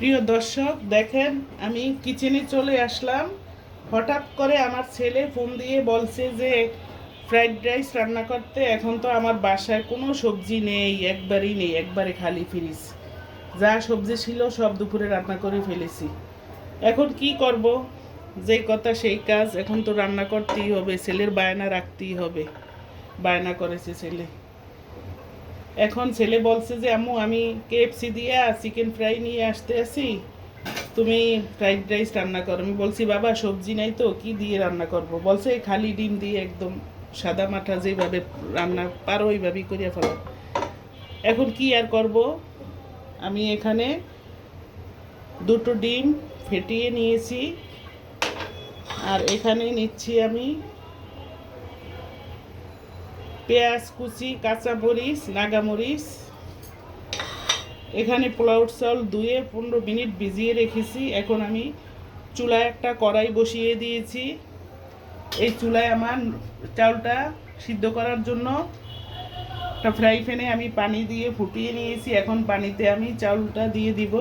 প্রিয় দর্শক, দেখেন আমি কিচেনে চলে আসলাম। হঠাৎ করে আমার ছেলে ফোন দিয়ে বলছে যে ফ্রাইড রাইস রান্না করতে। এখন তো আমার বাসায় কোনো সবজি নেই, একবারই নেই, একবারে খালি ফ্রিজ। যা সবজি ছিল সব দুপুরে রান্না করে ফেলেছি। এখন কি করব? যেই কথা সেই কাজ, এখন তো রান্না করতেই হবে, ছেলের বায়না রাখতেই হবে। বায়না করেছে ছেলে। এখন ছেলে বলছে যে আম্মু আমি কেএফসি দিয়ে চিকেন ফ্রাই নিয়ে আসতে আসি, তুমি ফ্রাইড রাইস রান্না করো। আমি বলছি বাবা সবজি নাই তো কি দিয়ে রান্না করব? বলছে খালি ডিম দিয়ে একদম সাদা মাঠা যেভাবে রান্না পারো ওইভাবেই করিয়া ফেলো। এখন কি আর করব? আমি এখানে দুটো ডিম ফেটিয়ে নিয়েছি, আর এখানে নিচ্ছি আমি পেঁয়াজ কুচি, কাঁচামরিচ, নাগামরিচ। এখানে পোলাও চাল ধুয়ে 15 মিনিট ভিজিয়ে রেখেছি। এখন আমি চুলায় একটা কড়াই বসিয়ে দিয়েছি। এই চুলায় আমার চাউলটা সিদ্ধ করার জন্য একটা ফ্রাই প্যানে আমি পানি দিয়ে ফুটিয়ে নিয়েছি। এখন পানিতে আমি চাউলটা দিয়ে দিব।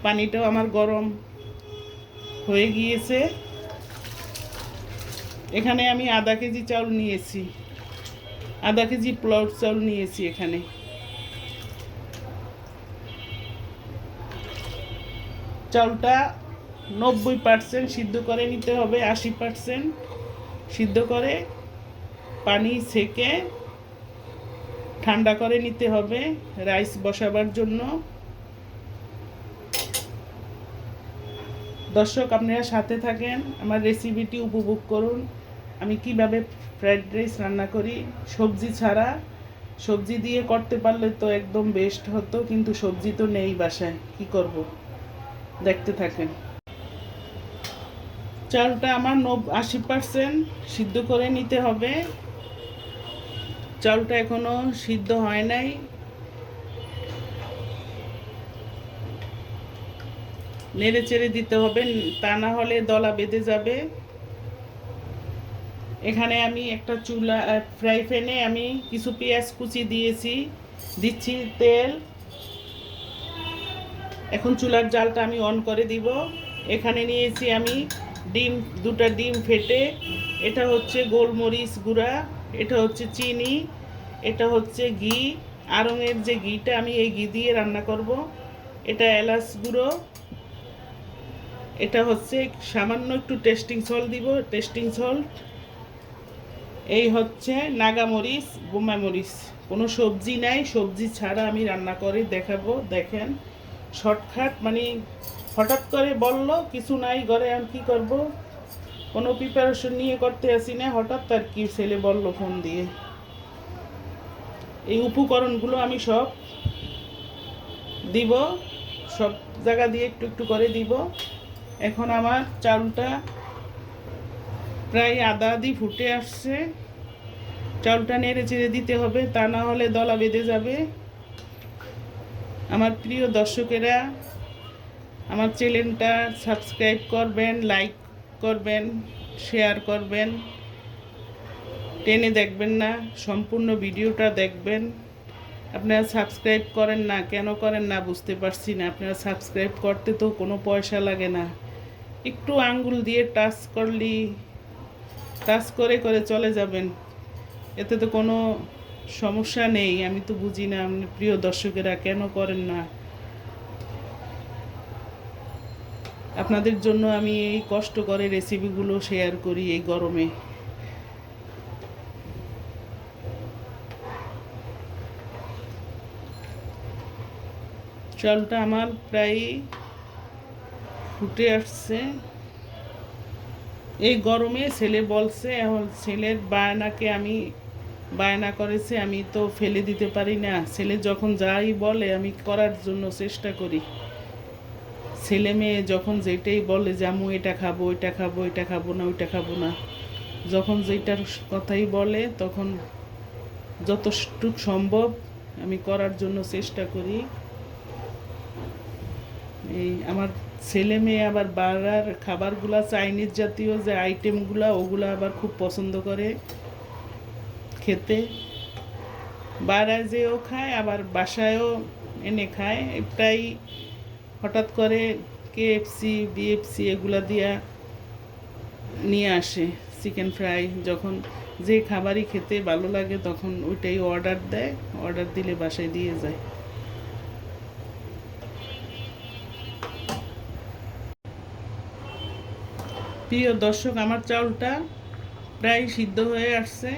পানিটাও আমার গরম হয়ে গিয়েছে। এখানে আমি আধা কেজি চাউল নিয়েছি, আধা কেজি পোলাও চাউল নিয়েছি। এখানে চাউলটা 90% সিদ্ধ করে নিতে হবে, 80% সিদ্ধ করে পানি ছেঁকে ঠান্ডা করে নিতে হবে রাইস বসাবার জন্য। দর্শক, আপনারা সাথে থাকেন, আমার রেসিপিটি উপভোগ করুন। আমি কিভাবে ফ্রাইড রাইস রান্না করি সবজি ছাড়া। সবজি দিয়ে করতে পারলে তো একদম বেস্ট হতো, কিন্তু সবজি তো নেই বাসায়, কি করব? দেখতে থাকেন। চালটা আমার 80% সিদ্ধ করে নিতে হবে। চালটা এখনো সিদ্ধ হয় নাই, নেড়ে চেড়ে দিতে হবে, তা না হলে দলা বেঁধে যাবে। এখানে আমি একটা ফ্রাই প্যানে আমি কিছু পেঁয়াজ কুচি দিচ্ছি তেল। এখন চুলার জালটা আমি অন করে দিব। এখানে নিয়েছি আমি দুটা ডিম ফেটে, এটা হচ্ছে গোলমরিচ গুঁড়া, এটা হচ্ছে চিনি, এটা হচ্ছে ঘি। আড়ঙের যে ঘিটা, আমি এই ঘি দিয়ে রান্না করব। এটা এলাচ গুঁড়ো, এটা হচ্ছে সামান্য একটু টেস্টিং সল্ট দিব, টেস্টিং সল্ট। এই হচ্ছে নাগামরিচ, বোম্বাই মরিচ। কোনো সবজি নাই, সবজি ছাড়া আমি রান্না করে দেখাবো। দেখেন, শর্টকাট, মানে হঠাৎ করে বললো কিছু নাই ঘরে, আমি কী করবো? কোনো প্রিপারেশন নিয়ে করতে আসি না, হঠাৎ আর কি ছেলে বললো ফোন দিয়ে। এই উপকরণগুলো আমি সব দিব, সব জায়গা দিয়ে একটু একটু করে দিব। এখন আমার চাউলটা প্রায় আধা আধি ফুটে আসছে। চাউলটা নেড়ে চেড়ে দিতে হবে, তা না হলে দলা বেঁধে যাবে। আমার প্রিয় দর্শকেরা, আমার চ্যানেলটা সাবস্ক্রাইব করবেন, লাইক করবেন, শেয়ার করবেন। টেনে দেখবেন না, সম্পূর্ণ ভিডিওটা দেখবেন। আপনারা সাবস্ক্রাইব করেন না, কেন করেন না বুঝতে পারছি না। আপনারা সাবস্ক্রাইব করতে তো কোনো পয়সা লাগে না, একটু আঙ্গুল দিয়ে টাচ করে করে চলে যাবেন, এতে তো কোনো সমস্যা নেই। আমি তো বুঝি না প্রিয় দর্শকেরা কেন করেন না। আপনাদের জন্য আমি এই কষ্ট করে রেসিপিগুলো শেয়ার করি এই গরমে। চালটা আমার প্রায় ফুটে আসছে। এই গরমে ছেলে বলছে, এখন ছেলের বায়না করেছে, আমি তো ফেলে দিতে পারি না। ছেলে যখন যাই বলে আমি করার জন্য চেষ্টা করি। ছেলে মেয়ে যখন যেটাই বলে যে আম্মু এটা খাবো, এটা খাবো, এটা খাবো না, ওইটা খাবো না, যখন যেটার কথাই বলে তখন যতটুকু সম্ভব আমি করার জন্য চেষ্টা করি। এই আমার ছেলে মেয়ে আবার বাড়ার খাবারগুলা, চাইনিজ জাতীয় যে আইটেমগুলা, ওগুলো আবার খুব পছন্দ করে খেতে। বাইরে যেও খায়, আবার বাসায়ও এনে খায়। প্রায় হঠাৎ করে কেএফসি বিএফসি এগুলা দিয়া নিয়ে আসে চিকেন ফ্রাই। যখন যে খাবারই খেতে ভালো লাগে তখন ওইটাই অর্ডার দেয়, অর্ডার দিলে বাসায় দিয়ে যায়। প্রিয় দর্শক, আমার চাউলটা প্রায় সিদ্ধ হয়ে আসছে।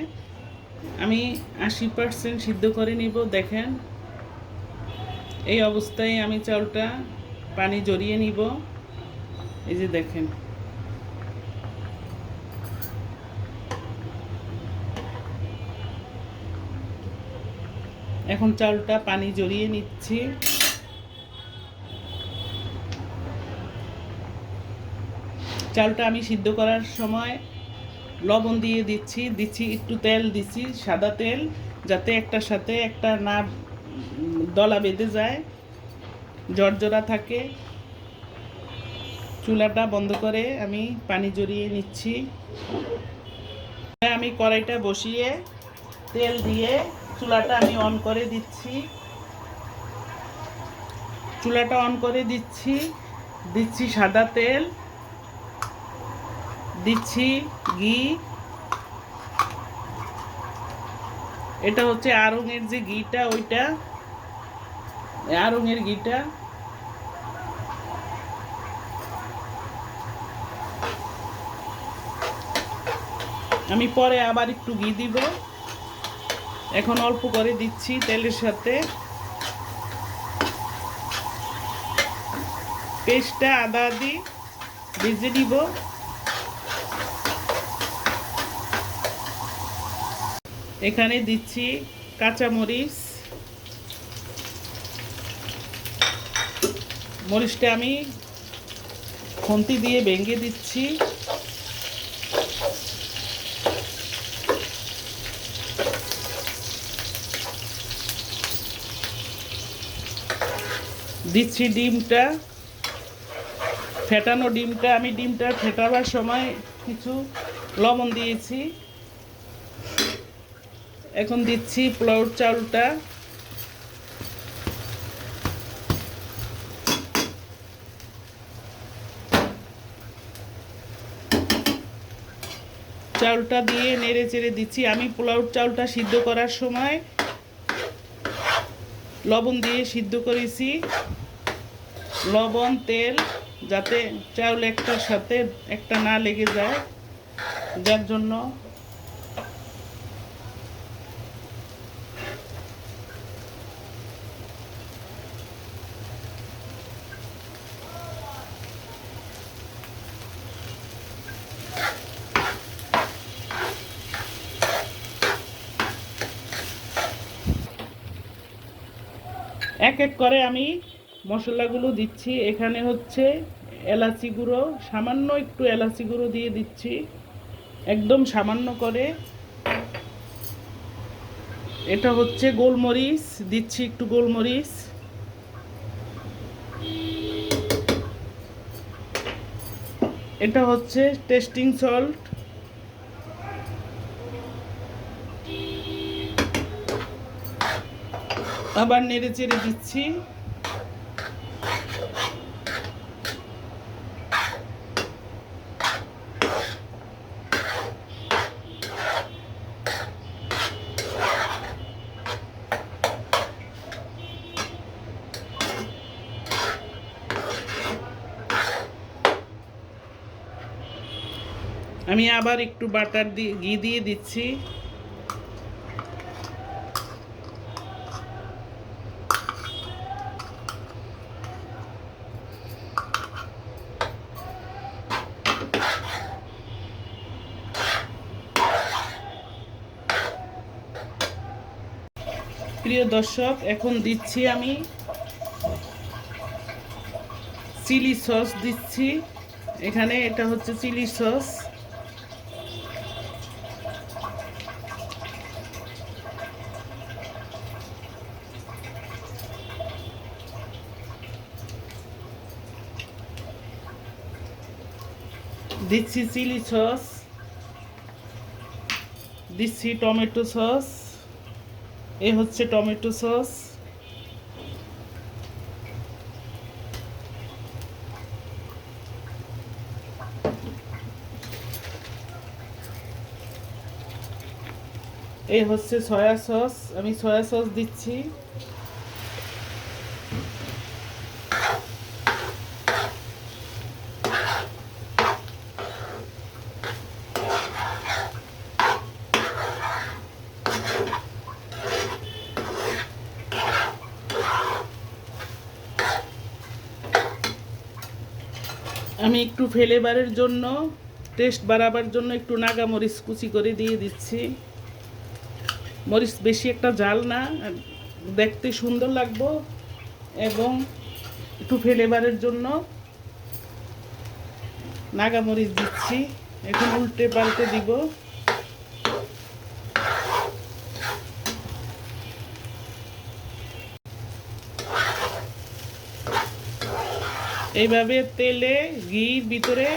আমি 80% সিদ্ধ করে নিব। দেখেন, এই অবস্থায় আমি চাউলটা পানি জড়িয়ে নিব। এই যে দেখেন, এখন চাউলটা পানি জড়িয়ে নিচ্ছি। চাউলটা আমি সিদ্ধ করার সময় লবণ দিয়ে দিচ্ছি একটু তেল দিচ্ছি, সাদা তেল, যাতে একটার সাথে একটা না দলা বেঁধে যায়, জর্জরা থাকে। চুলাটা বন্ধ করে আমি পানি জড়িয়ে নিচ্ছি। আমি কড়াইটা বসিয়ে তেল দিয়ে চুলাটা আমি অন করে দিচ্ছি। চুলাটা অন করে দিচ্ছি সাদা তেল, দিচ্ছি ঘি। এটা হচ্ছে আড়ঙের যে ঘিটা, ওইটা আড়ঙের ঘিটা। আমি পরে আবার একটু ঘি দিব, এখন অল্প করে দিচ্ছি তেলের সাথে। পেস্টটা আদা আদি ভেজে নিব। এখানে দিচ্ছি কাঁচামরিচ। মরিচটা আমি খুন্তি দিয়ে ভেঙে দিচ্ছি। দিচ্ছি ডিমটা, ফেটানো ডিমটা। আমি ডিমটা ফেটাবার সময় কিছু লবণ দিয়েছি। এখন দিচ্ছি পোলাওর চাউলটা। চাউলটা দিয়ে নেড়ে চেড়ে দিচ্ছি। আমি পোলাওর চাউলটা সিদ্ধ করার সময় লবণ দিয়ে সিদ্ধ করেছি। লবণ তেল যাতে চাউল একটার সাথে একটা না লেগে যায়, যার জন্য এক এক করে আমি মশলাগুলো দিচ্ছি। এখানে হচ্ছে এলাচি গুঁড়ো, সামান্য একটু এলাচি গুঁড়ো দিয়ে দিচ্ছি, একদম সামান্য করে। এটা হচ্ছে গোলমরিচ, দিচ্ছি একটু গোলমরিচ। এটা হচ্ছে টেস্টিং সল্ট। আবার নেড়ে চেড়ে দিচ্ছি। আমি আবার একটু বাটার দিয়ে ঘি দিয়ে দিচ্ছি। প্রিয় দর্শক, এখন দিচ্ছি আমি চিলি সস দিচ্ছি। এখানে এটা হচ্ছে চিলি সস। দিচ্ছি চিলি সস, দিচ্ছি টমেটো সস। এই হচ্ছে টমেটো সস। এই হচ্ছে সয়া সস, আমি সয়া সস দিচ্ছি। আমি একটু ফ্লেভারের জন্য, টেস্ট বাড়াবার জন্য একটু নাগা মরিচ কুচি করে দিয়ে দিচ্ছি। মরিচ বেশি একটা ঝাল না, দেখতে সুন্দর লাগবে এবং একটু ফ্লেভারের জন্য নাগা মরিচ দিচ্ছি। এখন উল্টে পাল্টে দিব। এইভাবে তেলে ঘির ভিতরে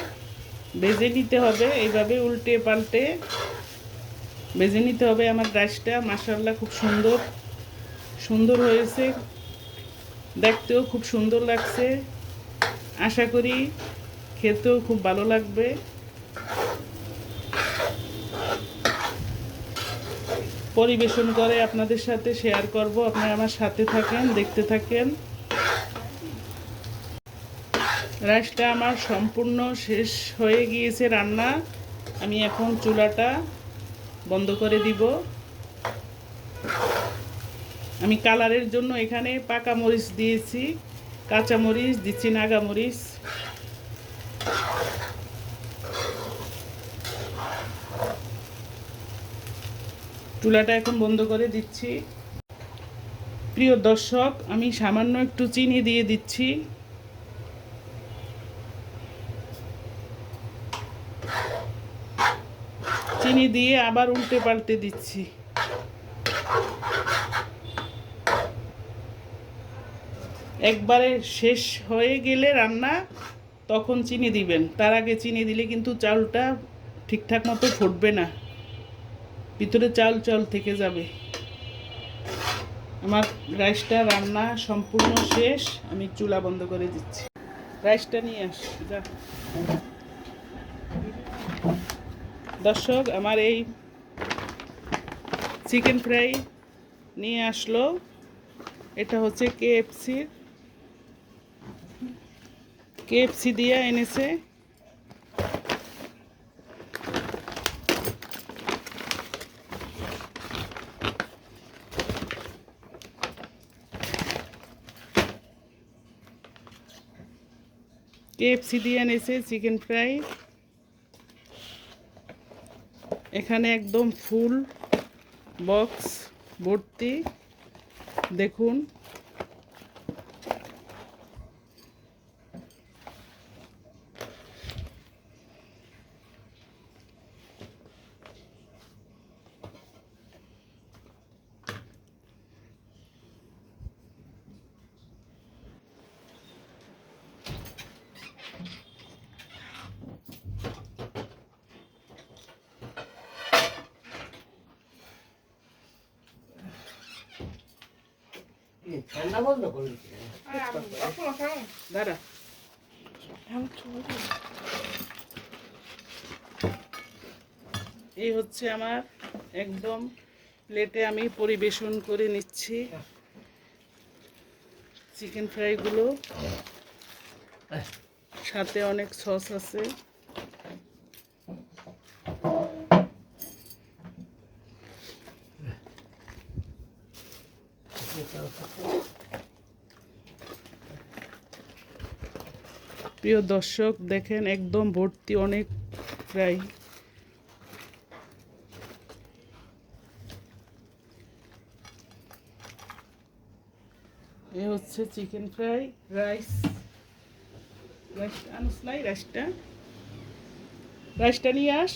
ভেজে নিতে হবে, এইভাবে উল্টে পাল্টে ভেজে নিতে হবে। আমার রাইসটা মাশাআল্লাহ খুব সুন্দর সুন্দর হয়েছে, দেখতেও খুব সুন্দর লাগছে। আশা করি খেতেও খুব ভালো লাগবে। পরিবেশন করে আপনাদের সাথে শেয়ার করব, আপনারা আমার সাথে থাকেন, দেখতে থাকেন। রাইসটা আমার সম্পূর্ণ শেষ হয়ে গিয়েছে রান্না। আমি এখন চুলাটা বন্ধ করে দিব। আমি কালারের জন্য এখানে পাকা মরিচ দিয়েছি, কাঁচা মরিচ দিচ্ছি, নাগা মরিচ। চুলাটা এখন বন্ধ করে দিচ্ছি। প্রিয় দর্শক, আমি সামান্য একটু চিনি দিয়ে দিচ্ছি। চিনি দিয়ে আবার উল্টে পাল্টে দিচ্ছি। একবারে শেষ হয়ে গেলে রান্না তখন চিনি দিবেন, তার আগে চিনি দিলে কিন্তু চাউলটা ঠিকঠাক মতো ফুটবে না, ভিতরে চাউল চাউল থেকে যাবে। আমার রাইসটা রান্না সম্পূর্ণ শেষ, আমি চুলা বন্ধ করে দিচ্ছি। রাইসটা নিয়ে আস যা। দর্শক, আমার এই চিকেন ফ্রাই নিয়ে আসলো। এটা হচ্ছে কেএফসি দিয়ে এনেছে। কেএফসি দিয়ে এনেছে চিকেন ফ্রাই। এখানে একদম ফুল বক্স ভর্তি, দেখুন। ঠান্ডা বন্ধ করলি দাঁড়া। এই হচ্ছে আমার একদম প্লেটে আমি পরিবেশন করে নিচ্ছি চিকেন ফ্রাইগুলো। সাথে অনেক সস আছে। প্রিয় দর্শক, দেখেন একদম ভর্তি অনেক ফ্রাই। এ হচ্ছে চিকেন ফ্রাই। রাইসটা আনুস নাই, রাইসটা নিয়ে আস।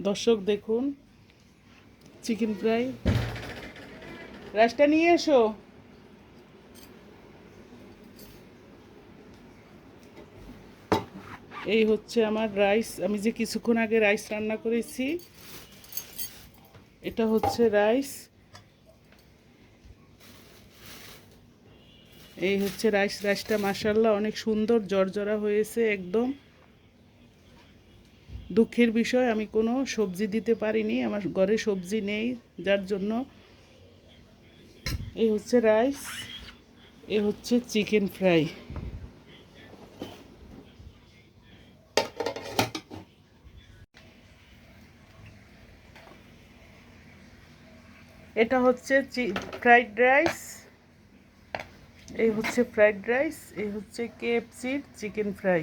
দর্শক দেখুন চিকেন ফ্রাই। রাইসটা নিয়ে এসো। এই হচ্ছে আমার রাইস, আমি যে কিছুক্ষণ আগে রাইস রান্না করেছি, এটা হচ্ছে রাইস। এই হচ্ছে রাইসটা মাশাআল্লাহ অনেক সুন্দর জর্জরা হয়েছে একদম। দুঃখের বিষয় আমি কোনো সবজি দিতে পারিনি, আমার ঘরে সবজি নেই, যার জন্য। এই হচ্ছে রাইস, এ হচ্ছে চিকেন ফ্রাই। এটা হচ্ছে ফ্রাইড রাইস, এই হচ্ছে ফ্রাইড রাইস, এই হচ্ছে কেএফসির চিকেন ফ্রাই।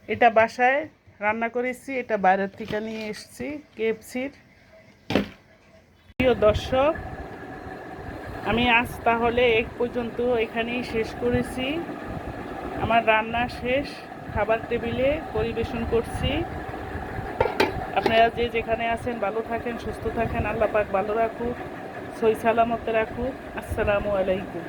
এটা বাসায় রান্না করেছি, এটা বাইরের থেকে নিয়ে এসেছি কেএফসির। প্রিয় দর্শক, আমি আজ তাহলে এক পর্যন্ত এখানেই শেষ করেছি। আমার রান্না শেষ, খাবার টেবিলে পরিবেশন করছি। আপনারা যে যেখানে আছেন ভালো থাকেন, সুস্থ থাকেন, আল্লাহ পাক ভালো রাখুক, সহি সালামতে রাখুক। আসসালামু আলাইকুম।